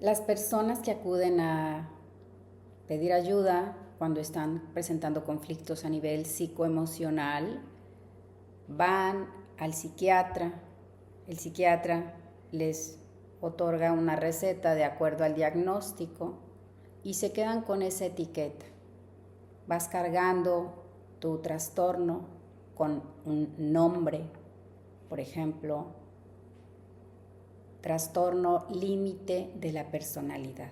Las personas que acuden a pedir ayuda cuando están presentando conflictos a nivel psicoemocional van al psiquiatra. El psiquiatra les otorga una receta de acuerdo al diagnóstico y se quedan con esa etiqueta. Vas cargando tu trastorno con un nombre, por ejemplo, trastorno límite de la personalidad.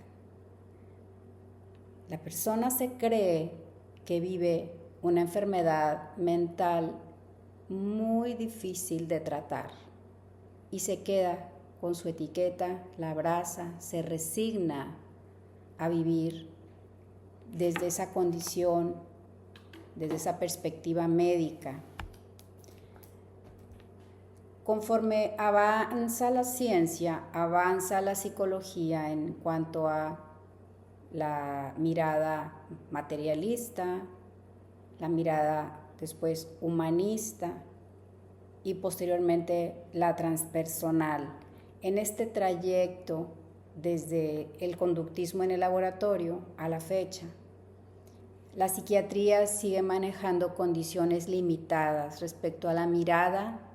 La persona se cree que vive una enfermedad mental muy difícil de tratar y se queda con su etiqueta, la abraza, se resigna a vivir desde esa condición, desde esa perspectiva médica. Conforme avanza la ciencia, avanza la psicología en cuanto a la mirada materialista, la mirada después humanista y posteriormente la transpersonal. En este trayecto, desde el conductismo en el laboratorio a la fecha, la psiquiatría sigue manejando condiciones limitadas respecto a la mirada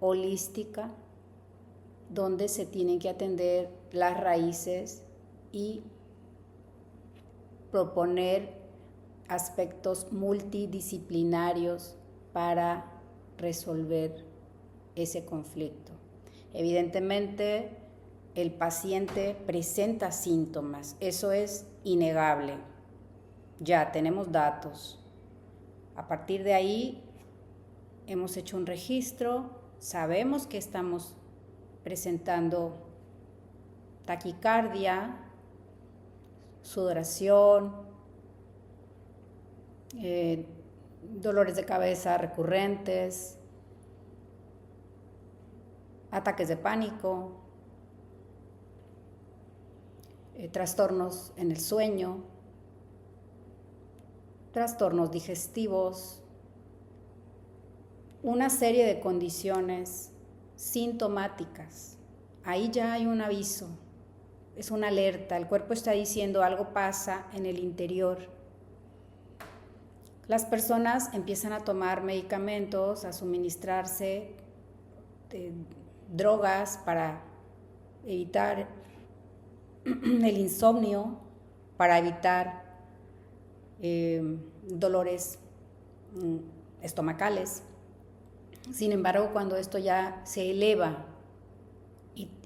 holística, donde se tienen que atender las raíces y proponer aspectos multidisciplinarios para resolver ese conflicto. Evidentemente, el paciente presenta síntomas, eso es innegable. Ya tenemos datos. A partir de ahí, hemos hecho un registro, sabemos que estamos presentando taquicardia, sudoración, dolores de cabeza recurrentes, ataques de pánico, trastornos en el sueño, trastornos digestivos, una serie de condiciones sintomáticas. Ahí ya hay un aviso, es una alerta, el cuerpo está diciendo algo pasa en el interior. Las personas empiezan a tomar medicamentos, a suministrarse drogas para evitar el insomnio, para evitar dolores estomacales. Sin embargo, cuando esto ya se eleva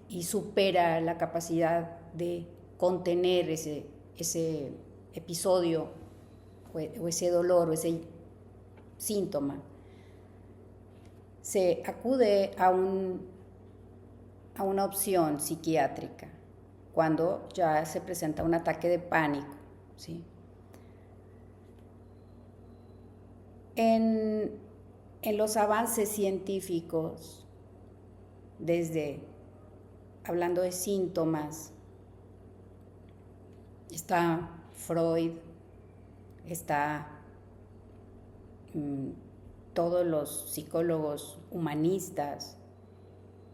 y supera la capacidad de contener ese episodio o ese dolor o ese síntoma, se acude a una opción psiquiátrica cuando ya se presenta un ataque de pánico, ¿sí? En los avances científicos, desde hablando de síntomas, está Freud, está todos los psicólogos humanistas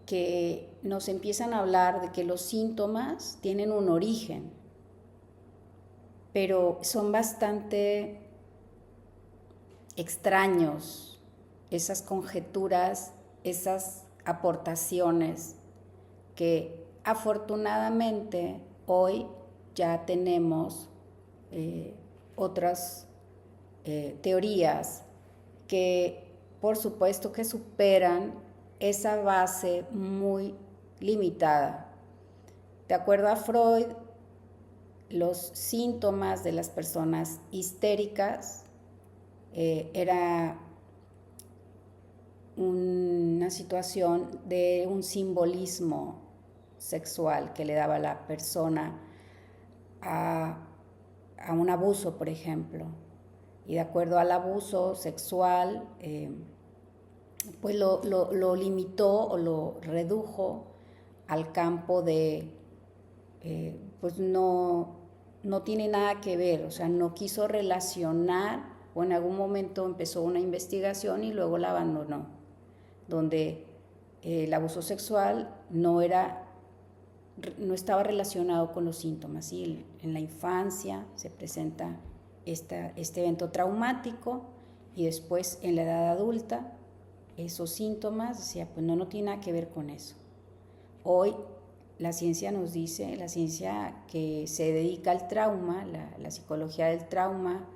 que nos empiezan a hablar de que los síntomas tienen un origen, pero son bastante extraños esas conjeturas, esas aportaciones que afortunadamente hoy ya tenemos otras teorías que por supuesto que superan esa base muy limitada. De acuerdo a Freud, los síntomas de las personas histéricas era una situación de un simbolismo sexual que le daba la persona a un abuso, por ejemplo. Y de acuerdo al abuso sexual, pues lo limitó o lo redujo al campo de, pues no tiene nada que ver, o sea, no quiso relacionar, o en algún momento empezó una investigación y luego la abandonó, donde el abuso sexual no era no estaba relacionado con los síntomas. ¿Sí? En la infancia se presenta este evento traumático y después en la edad adulta esos síntomas, decía, pues no tiene nada que ver con eso. Hoy la ciencia nos dice, la ciencia que se dedica al trauma, la psicología del trauma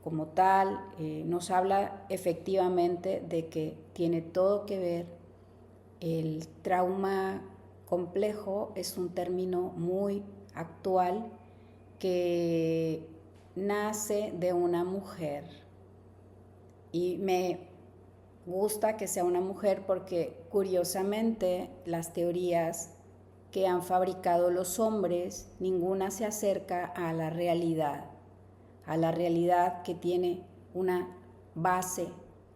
como tal, nos habla efectivamente de que tiene todo que ver. El trauma complejo es un término muy actual que nace de una mujer, y me gusta que sea una mujer porque curiosamente las teorías que han fabricado los hombres, ninguna se acerca a la realidad que tiene una base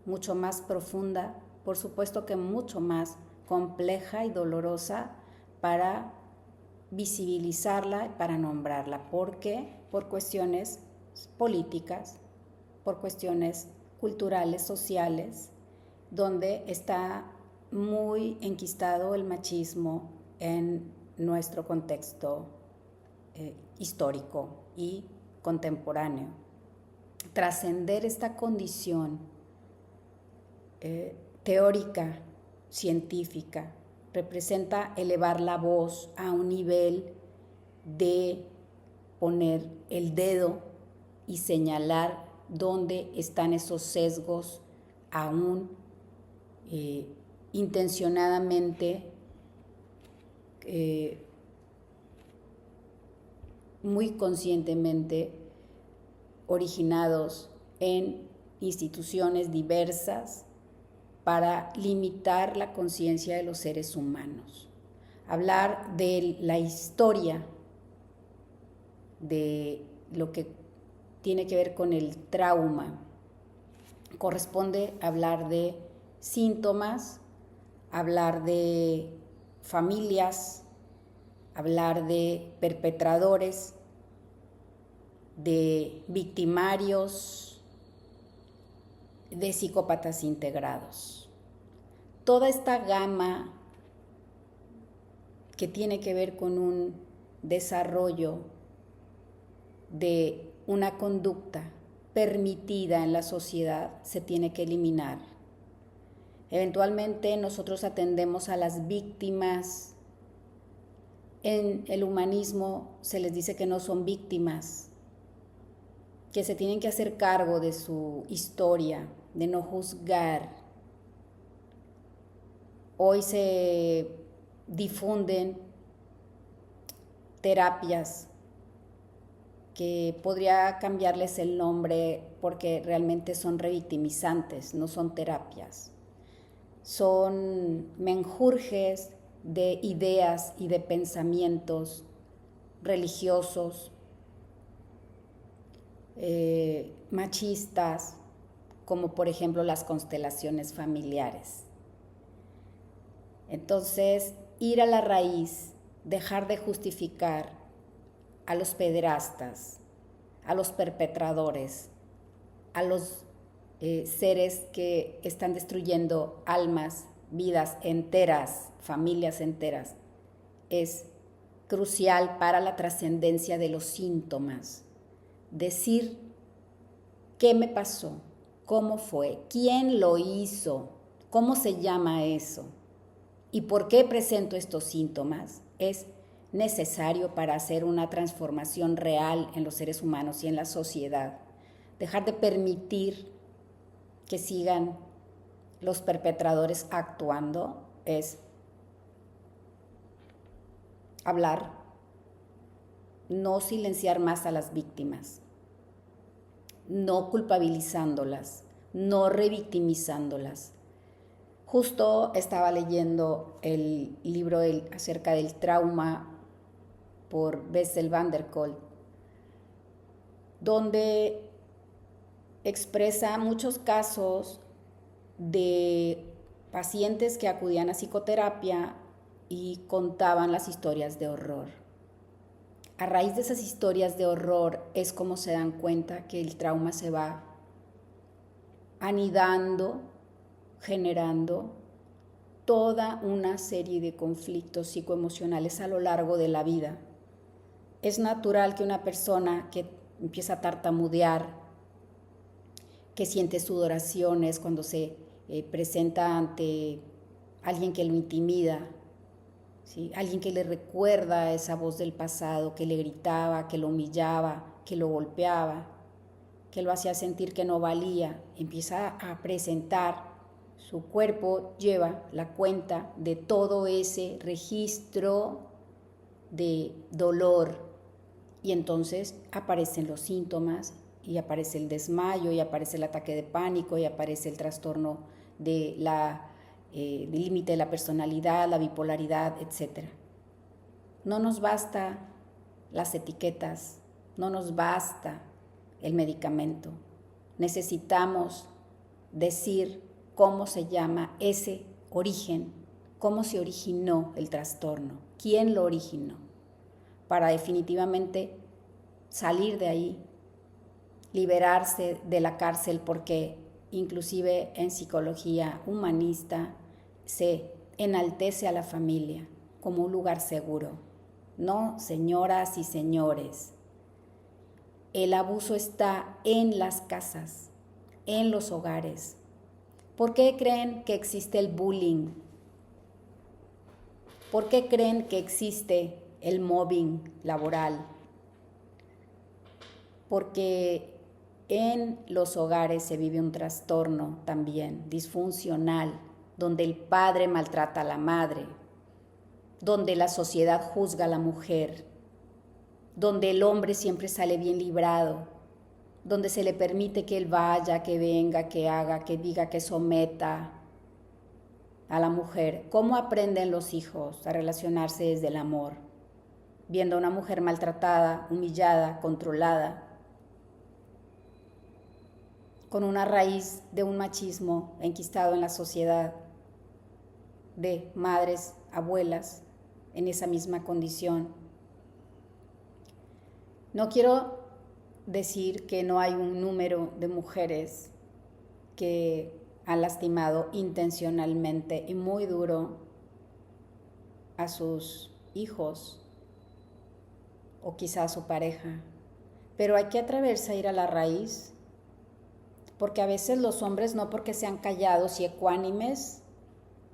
mucho más profunda, por supuesto que mucho más compleja y dolorosa para visibilizarla y para nombrarla. ¿Por qué? Por cuestiones políticas, por cuestiones culturales, sociales, donde está muy enquistado el machismo en nuestro contexto histórico y contemporáneo. Trascender esta condición teórica, científica, representa elevar la voz a un nivel de poner el dedo y señalar dónde están esos sesgos aún intencionadamente muy conscientemente originados en instituciones diversas para limitar la conciencia de los seres humanos. Hablar de la historia de lo que tiene que ver con el trauma corresponde hablar de síntomas, hablar de familias, hablar de perpetradores, de victimarios, de psicópatas integrados. Toda esta gama que tiene que ver con un desarrollo de una conducta permitida en la sociedad se tiene que eliminar. Eventualmente nosotros atendemos a las víctimas. En el humanismo se les dice que no son víctimas, que se tienen que hacer cargo de su historia, de no juzgar. Hoy se difunden terapias que podría cambiarles el nombre porque realmente son revictimizantes, no son terapias. Son menjurjes de ideas y de pensamientos religiosos, machistas, como por ejemplo las constelaciones familiares. Entonces, ir a la raíz, dejar de justificar a los pederastas, a los perpetradores, a los seres que están destruyendo almas, vidas enteras, familias enteras, es crucial para la trascendencia de los síntomas. Decir qué me pasó, cómo fue, quién lo hizo, cómo se llama eso y por qué presento estos síntomas es necesario para hacer una transformación real en los seres humanos y en la sociedad. Dejar de permitir que sigan los perpetradores actuando es hablar, no silenciar más a las víctimas, no culpabilizándolas, no revictimizándolas. Justo estaba leyendo el libro acerca del trauma por Bessel van der Kolk, donde expresa muchos casos de pacientes que acudían a psicoterapia y contaban las historias de horror. A raíz de esas historias de horror es como se dan cuenta que el trauma se va anidando, generando toda una serie de conflictos psicoemocionales a lo largo de la vida. Es natural que una persona que empieza a tartamudear, que siente sudoraciones cuando se presenta ante alguien que lo intimida, ¿sí? Alguien que le recuerda esa voz del pasado, que le gritaba, que lo humillaba, que lo golpeaba, que lo hacía sentir que no valía, empieza a presentar, su cuerpo lleva la cuenta de todo ese registro de dolor y entonces aparecen los síntomas y aparece el desmayo y aparece el ataque de pánico y aparece el trastorno de del límite de la personalidad, la bipolaridad, etc. No nos basta las etiquetas, no nos basta el medicamento. Necesitamos decir cómo se llama ese origen, cómo se originó el trastorno, quién lo originó, para definitivamente salir de ahí, liberarse de la cárcel, porque inclusive en psicología humanista se enaltece a la familia como un lugar seguro. No, señoras y señores, el abuso está en las casas, en los hogares. ¿Por qué creen que existe el bullying? ¿Por qué creen que existe el mobbing laboral? Porque en los hogares se vive un trastorno también disfuncional, donde el padre maltrata a la madre, donde la sociedad juzga a la mujer, donde el hombre siempre sale bien librado, donde se le permite que él vaya, que venga, que haga, que diga, que someta a la mujer. ¿Cómo aprenden los hijos a relacionarse desde el amor? Viendo a una mujer maltratada, humillada, controlada, con una raíz de un machismo enquistado en la sociedad, de madres, abuelas, en esa misma condición. No quiero decir que no hay un número de mujeres que han lastimado intencionalmente y muy duro a sus hijos o quizás a su pareja, pero hay que atreverse a ir a la raíz, porque a veces los hombres, no porque sean callados y ecuánimes,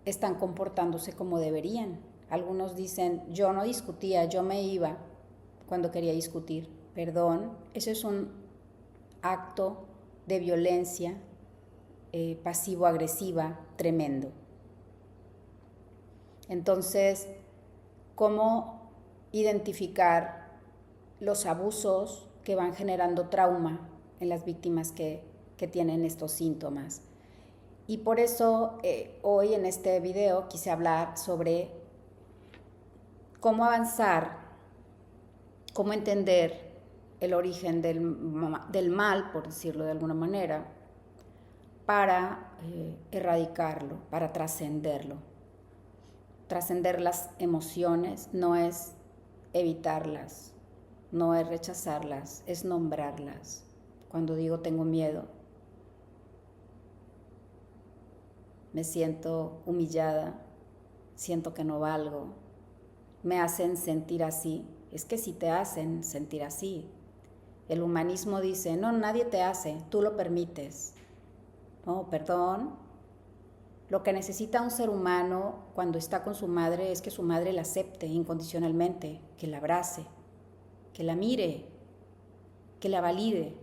están comportándose como deberían. Algunos dicen, yo no discutía, yo me iba cuando quería discutir. Perdón, ese es un acto de violencia pasivo-agresiva tremendo. Entonces, ¿cómo identificar los abusos que van generando trauma en las víctimas que tienen estos síntomas? Y por eso hoy en este video quise hablar sobre cómo avanzar, cómo entender el origen del mal, por decirlo de alguna manera, para erradicarlo, para trascenderlo. Trascender las emociones no es evitarlas, no es rechazarlas, es nombrarlas. Cuando digo tengo miedo, me siento humillada, siento que no valgo, me hacen sentir así. Es que si te hacen sentir así, el humanismo dice, no, nadie te hace, tú lo permites. No, perdón. Lo que necesita un ser humano cuando está con su madre es que su madre la acepte incondicionalmente, que la abrace, que la mire, que la valide.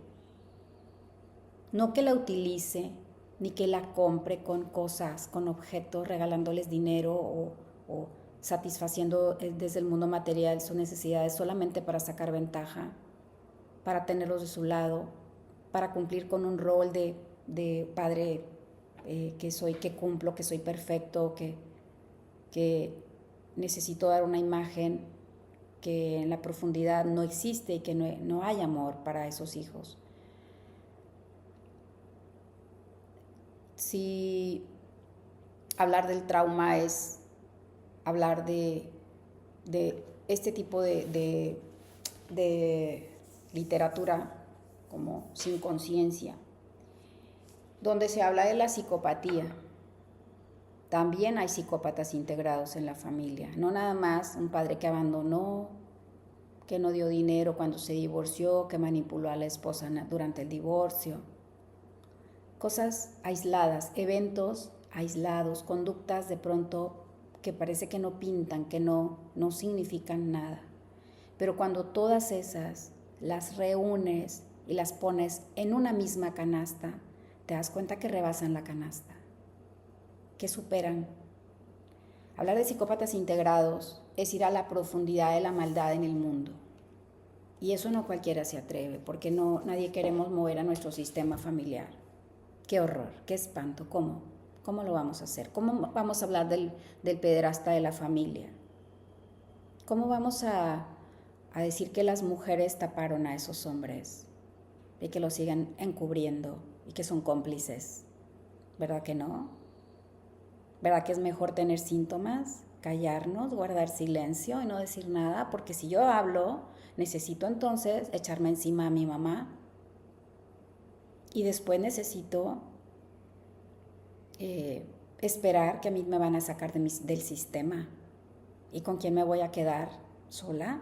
No que la utilice, ni que la compre con cosas, con objetos, regalándoles dinero o satisfaciendo desde el mundo material sus necesidades solamente para sacar ventaja, para tenerlos de su lado, para cumplir con un rol de padre que cumplo, que soy perfecto, que necesito dar una imagen que en la profundidad no existe y que no hay amor para esos hijos. Si hablar del trauma es hablar de este tipo de literatura como sin conciencia, donde se habla de la psicopatía, También hay psicópatas integrados en la familia, no nada más un padre que abandonó, que no dio dinero cuando se divorció, que manipuló a la esposa durante el divorcio. Cosas aisladas, eventos aislados, conductas de pronto que parece que no pintan, que no significan nada. Pero cuando todas esas las reúnes y las pones en una misma canasta, te das cuenta que rebasan la canasta, que superan. Hablar de psicópatas integrados es ir a la profundidad de la maldad en el mundo. Y eso no cualquiera se atreve, porque nadie queremos mover a nuestro sistema familiar. Qué horror, qué espanto, ¿cómo lo vamos a hacer? ¿Cómo vamos a hablar del pederasta de la familia? ¿Cómo vamos a decir que las mujeres taparon a esos hombres y que los siguen encubriendo y que son cómplices? ¿Verdad que no? ¿Verdad que es mejor tener síntomas, callarnos, guardar silencio y no decir nada? Porque si yo hablo, necesito entonces echarme encima a mi mamá y después necesito esperar que a mí me van a sacar del sistema. ¿Y con quién me voy a quedar? ¿Sola?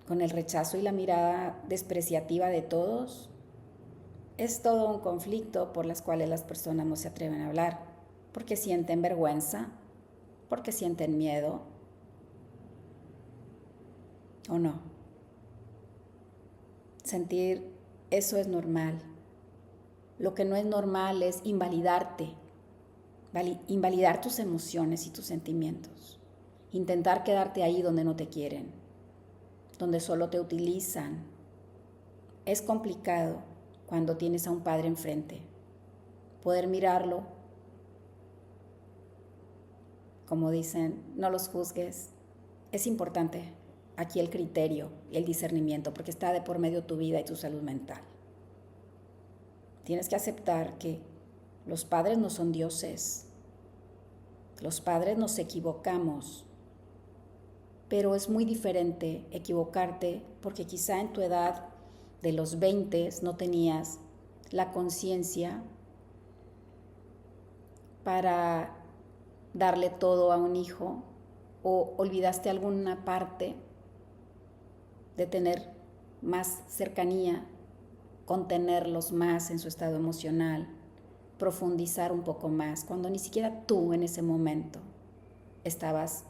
¿Con el rechazo y la mirada despreciativa de todos? Es todo un conflicto por las cuales las personas no se atreven a hablar, porque sienten vergüenza, porque sienten miedo, ¿o no? Sentir eso es normal. Lo que no es normal es invalidarte, invalidar tus emociones y tus sentimientos, intentar quedarte ahí donde no te quieren, donde solo te utilizan. Es complicado cuando tienes a un padre enfrente, poder mirarlo, como dicen, no los juzgues. Es importante aquí el criterio y el discernimiento, porque está de por medio tu vida y tu salud mental. Tienes que aceptar que los padres no son dioses. Los padres nos equivocamos, pero es muy diferente equivocarte porque quizá en tu edad de los 20 no tenías la conciencia para darle todo a un hijo o olvidaste alguna parte de tener más cercanía, contenerlos más en su estado emocional, profundizar un poco más, cuando ni siquiera tú en ese momento estabas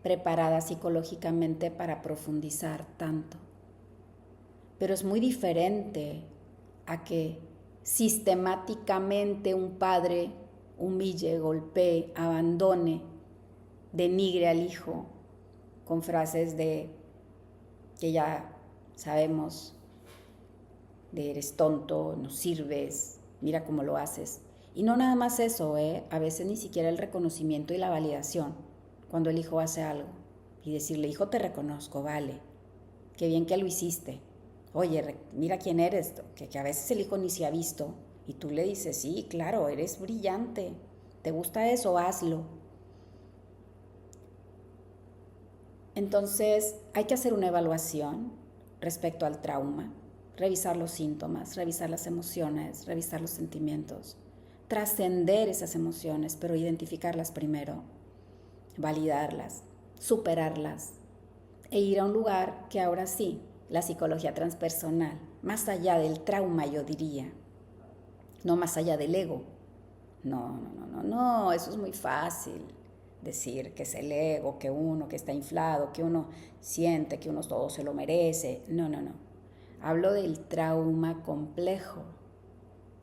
preparada psicológicamente para profundizar tanto. Pero es muy diferente a que sistemáticamente un padre humille, golpee, abandone, denigre al hijo con frases de que ya sabemos, de eres tonto, no sirves, mira cómo lo haces. Y no nada más eso, a veces ni siquiera el reconocimiento y la validación cuando el hijo hace algo. Y decirle, hijo, te reconozco, vale, qué bien que lo hiciste. Oye, mira quién eres, que a veces el hijo ni se ha visto. Y tú le dices, sí, claro, eres brillante, ¿te gusta eso? Hazlo. Entonces, hay que hacer una evaluación respecto al trauma, revisar los síntomas, revisar las emociones, revisar los sentimientos, trascender esas emociones, pero identificarlas primero, validarlas, superarlas e ir a un lugar que ahora sí, la psicología transpersonal, más allá del trauma, yo diría, no más allá del ego. No, eso es muy fácil decir que es el ego, que uno que está inflado, que uno siente que uno todo se lo merece. No. Hablo del trauma complejo,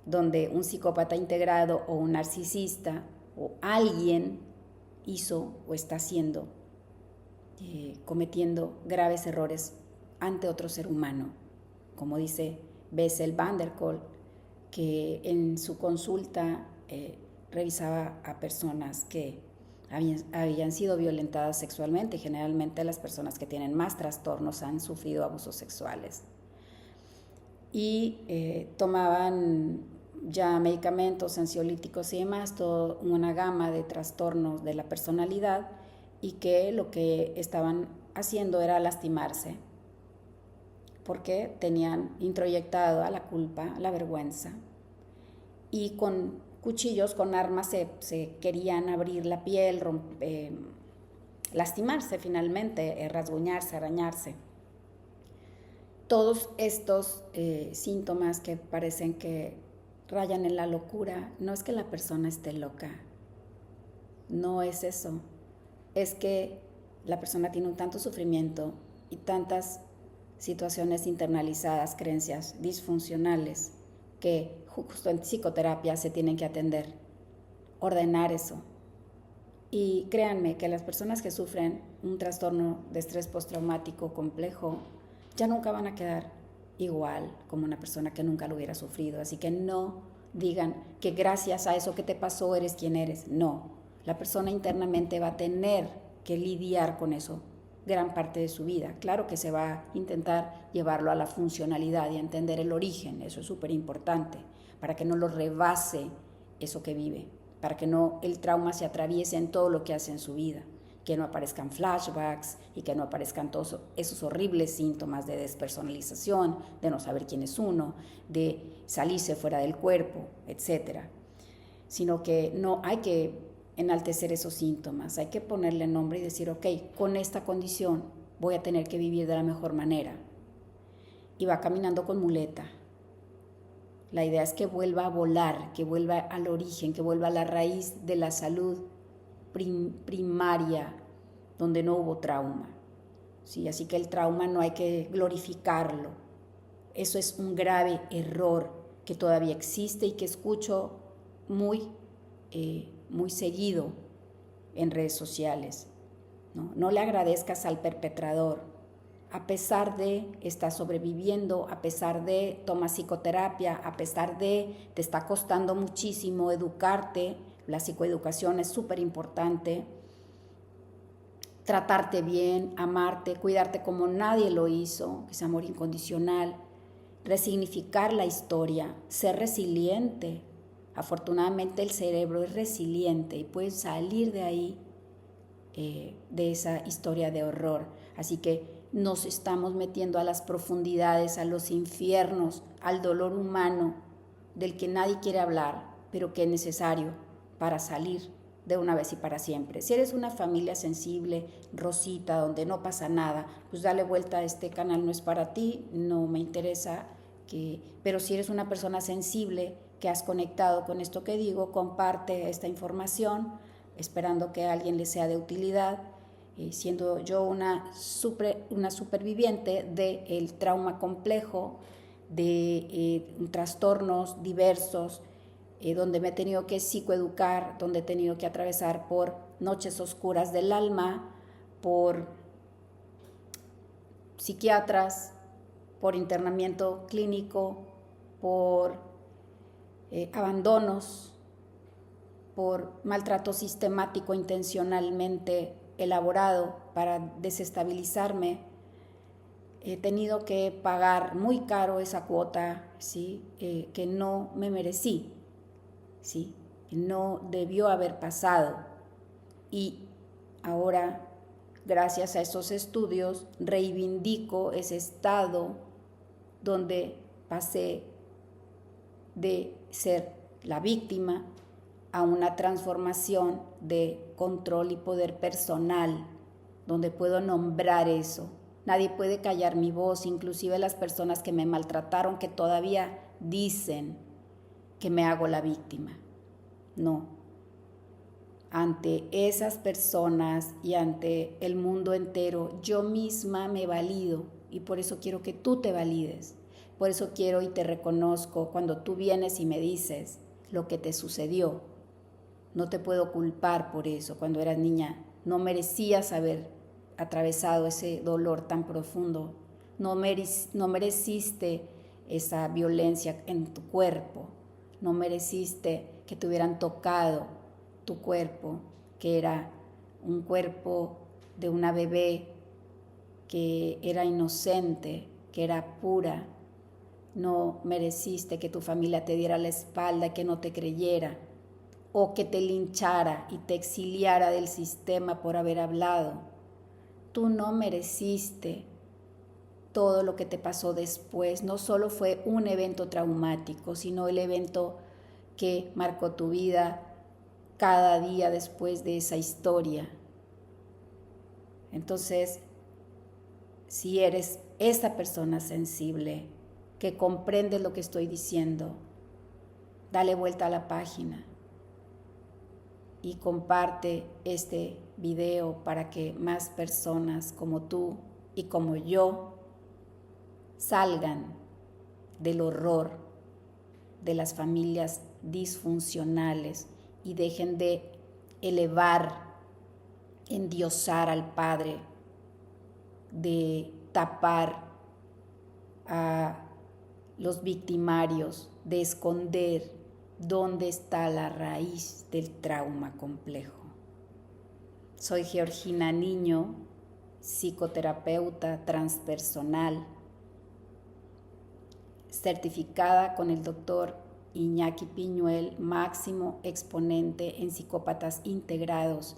donde un psicópata integrado o un narcisista o alguien hizo o está haciendo, cometiendo graves errores ante otro ser humano. Como dice Bessel van der Kolk, que en su consulta revisaba a personas que habían sido violentadas sexualmente. Generalmente las personas que tienen más trastornos han sufrido abusos sexuales. Y tomaban ya medicamentos ansiolíticos y demás, toda una gama de trastornos de la personalidad, y que lo que estaban haciendo era lastimarse, porque tenían introyectada la culpa, la vergüenza, y con cuchillos, con armas se querían abrir la piel, lastimarse finalmente, rasguñarse, arañarse. Todos estos síntomas que parecen que rayan en la locura, no es que la persona esté loca, no es eso, es que la persona tiene un tanto sufrimiento y tantas situaciones internalizadas, creencias disfuncionales, que justo en psicoterapia se tienen que atender, ordenar eso. Y créanme que las personas que sufren un trastorno de estrés postraumático complejo ya nunca van a quedar igual como una persona que nunca lo hubiera sufrido. Así que no digan que gracias a eso que te pasó eres quien eres. No, la persona internamente va a tener que lidiar con eso gran parte de su vida. Claro que se va a intentar llevarlo a la funcionalidad y a entender el origen, eso es súper importante, para que no lo rebase eso que vive, para que no el trauma se atraviese en todo lo que hace en su vida, que no aparezcan flashbacks y que no aparezcan todos esos horribles síntomas de despersonalización, de no saber quién es uno, de salirse fuera del cuerpo, etcétera. Sino que no hay que enaltecer esos síntomas, hay que ponerle nombre y decir, ok, con esta condición voy a tener que vivir de la mejor manera. Y va caminando con muleta. La idea es que vuelva a volar, que vuelva al origen, que vuelva a la raíz de la salud primaria, donde no hubo trauma. ¿Sí? Así que el trauma no hay que glorificarlo. Eso es un grave error que todavía existe y que escucho muy seguido en redes sociales. No le agradezcas al perpetrador. A pesar de estar sobreviviendo, a pesar de tomar psicoterapia, a pesar de te está costando muchísimo educarte, la psicoeducación es súper importante, tratarte bien, amarte, cuidarte como nadie lo hizo, que es amor incondicional, resignificar la historia, ser resiliente. Afortunadamente el cerebro es resiliente y puede salir de ahí, de esa historia de horror. Así que nos estamos metiendo a las profundidades, a los infiernos, al dolor humano del que nadie quiere hablar, pero que es necesario para salir de una vez y para siempre. Si eres una familia sensible, Rosita, donde no pasa nada, pues dale vuelta, este canal no es para ti, no me interesa. Pero si eres una persona sensible, que has conectado con esto que digo, comparte esta información, esperando que a alguien le sea de utilidad, siendo yo una superviviente del trauma complejo, de trastornos diversos, donde me he tenido que psicoeducar, donde he tenido que atravesar por noches oscuras del alma, por psiquiatras, por internamiento clínico, por abandonos, por maltrato sistemático intencionalmente elaborado para desestabilizarme. He tenido que pagar muy caro esa cuota, ¿sí? Que no me merecí, ¿sí? No debió haber pasado. Y ahora, gracias a esos estudios, reivindico ese estado donde pasé de ser la víctima a una transformación de control y poder personal, donde puedo nombrar eso. Nadie puede callar mi voz, inclusive las personas que me maltrataron, que todavía dicen que me hago la víctima. No. Ante esas personas y ante el mundo entero, yo misma me valido y por eso quiero que tú te valides. Por eso quiero y te reconozco cuando tú vienes y me dices lo que te sucedió. No te puedo culpar por eso. Cuando eras niña no merecías haber atravesado ese dolor tan profundo. No mereciste esa violencia en tu cuerpo. No mereciste que te hubieran tocado tu cuerpo, que era un cuerpo de una bebé que era inocente, que era pura. No mereciste que tu familia te diera la espalda, que no te creyera, o que te linchara y te exiliara del sistema por haber hablado. Tú no mereciste todo lo que te pasó después. No solo fue un evento traumático, sino el evento que marcó tu vida cada día después de esa historia. Entonces, si eres esa persona sensible que comprende lo que estoy diciendo, dale vuelta a la página y comparte este video para que más personas como tú y como yo salgan del horror de las familias disfuncionales y dejen de elevar, endiosar al padre, de tapar a los victimarios, de esconder dónde está la raíz del trauma complejo. Soy Georgina Niño, psicoterapeuta transpersonal, certificada con el doctor Iñaki Piñuel, máximo exponente en psicópatas integrados.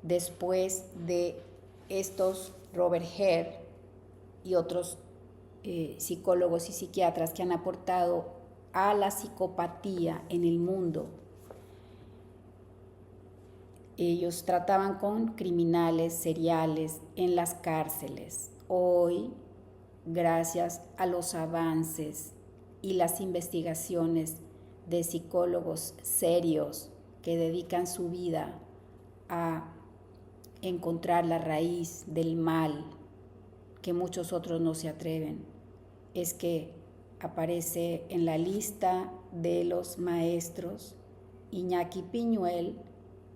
Después de estos, Robert Hare y otros psicólogos y psiquiatras que han aportado a la psicopatía en el mundo. Ellos trataban con criminales seriales en las cárceles. Hoy, gracias a los avances y las investigaciones de psicólogos serios que dedican su vida a encontrar la raíz del mal, que muchos otros no se atreven, es que aparece en la lista de los maestros Iñaki Piñuel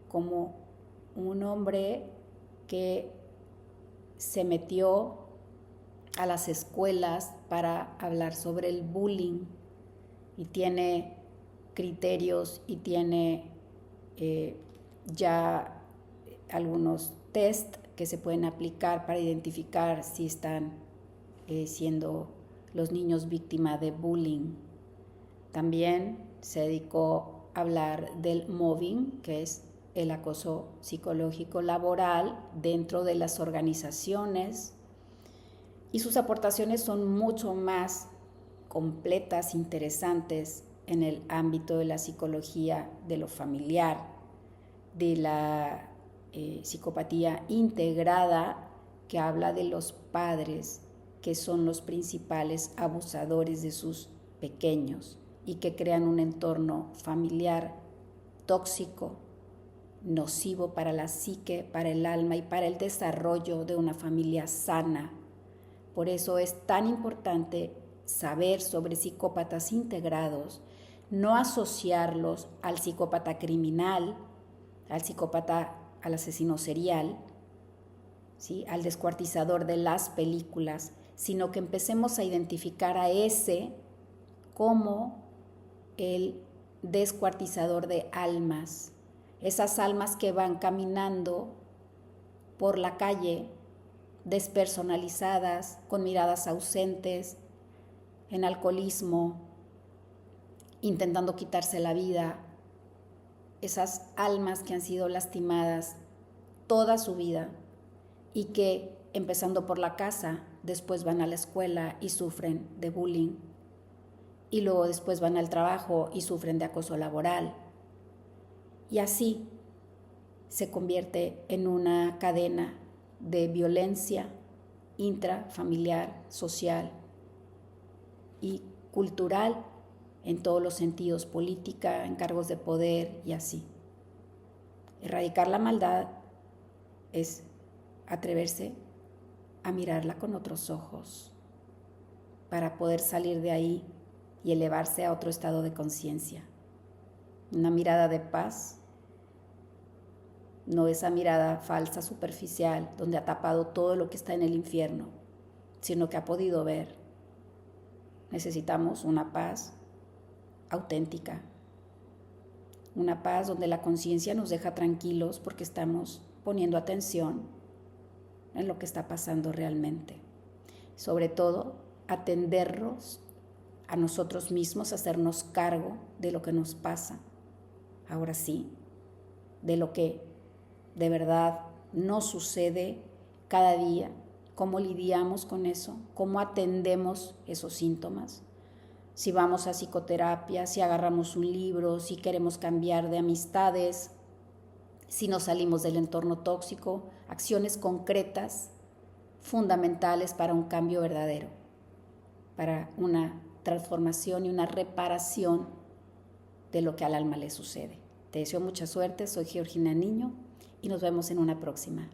como un hombre que se metió a las escuelas para hablar sobre el bullying y tiene criterios y tiene ya algunos test que se pueden aplicar para identificar si están siendo los niños víctimas de bullying. También se dedicó a hablar del mobbing, que es el acoso psicológico laboral dentro de las organizaciones, y sus aportaciones son mucho más completas, interesantes en el ámbito de la psicología de lo familiar, de la psicopatía integrada, que habla de los padres que son los principales abusadores de sus pequeños y que crean un entorno familiar tóxico, nocivo para la psique, para el alma y para el desarrollo de una familia sana. Por eso es tan importante saber sobre psicópatas integrados, no asociarlos al psicópata criminal, al psicópata, al asesino serial, ¿sí?, al descuartizador de las películas, sino que empecemos a identificar a ese como el descuartizador de almas, esas almas que van caminando por la calle despersonalizadas, con miradas ausentes, en alcoholismo, intentando quitarse la vida, esas almas que han sido lastimadas toda su vida y que, empezando por la casa, después van a la escuela y sufren de bullying, y luego después van al trabajo y sufren de acoso laboral. Y así se convierte en una cadena de violencia intrafamiliar, social y cultural en todos los sentidos, política, en cargos de poder y así. Erradicar la maldad es atreverse a mirarla con otros ojos para poder salir de ahí y elevarse a otro estado de conciencia. Una mirada de paz, no esa mirada falsa, superficial, donde ha tapado todo lo que está en el infierno, sino que ha podido ver. Necesitamos una paz auténtica, una paz donde la conciencia nos deja tranquilos porque estamos poniendo atención en lo que está pasando realmente. Sobre todo, atendernos a nosotros mismos, hacernos cargo de lo que nos pasa. Ahora sí, de lo que de verdad nos sucede cada día, cómo lidiamos con eso, cómo atendemos esos síntomas, si vamos a psicoterapia, si agarramos un libro, si queremos cambiar de amistades, si nos salimos del entorno tóxico, acciones concretas, fundamentales para un cambio verdadero, para una transformación y una reparación de lo que al alma le sucede. Te deseo mucha suerte, soy Georgina Niño y nos vemos en una próxima.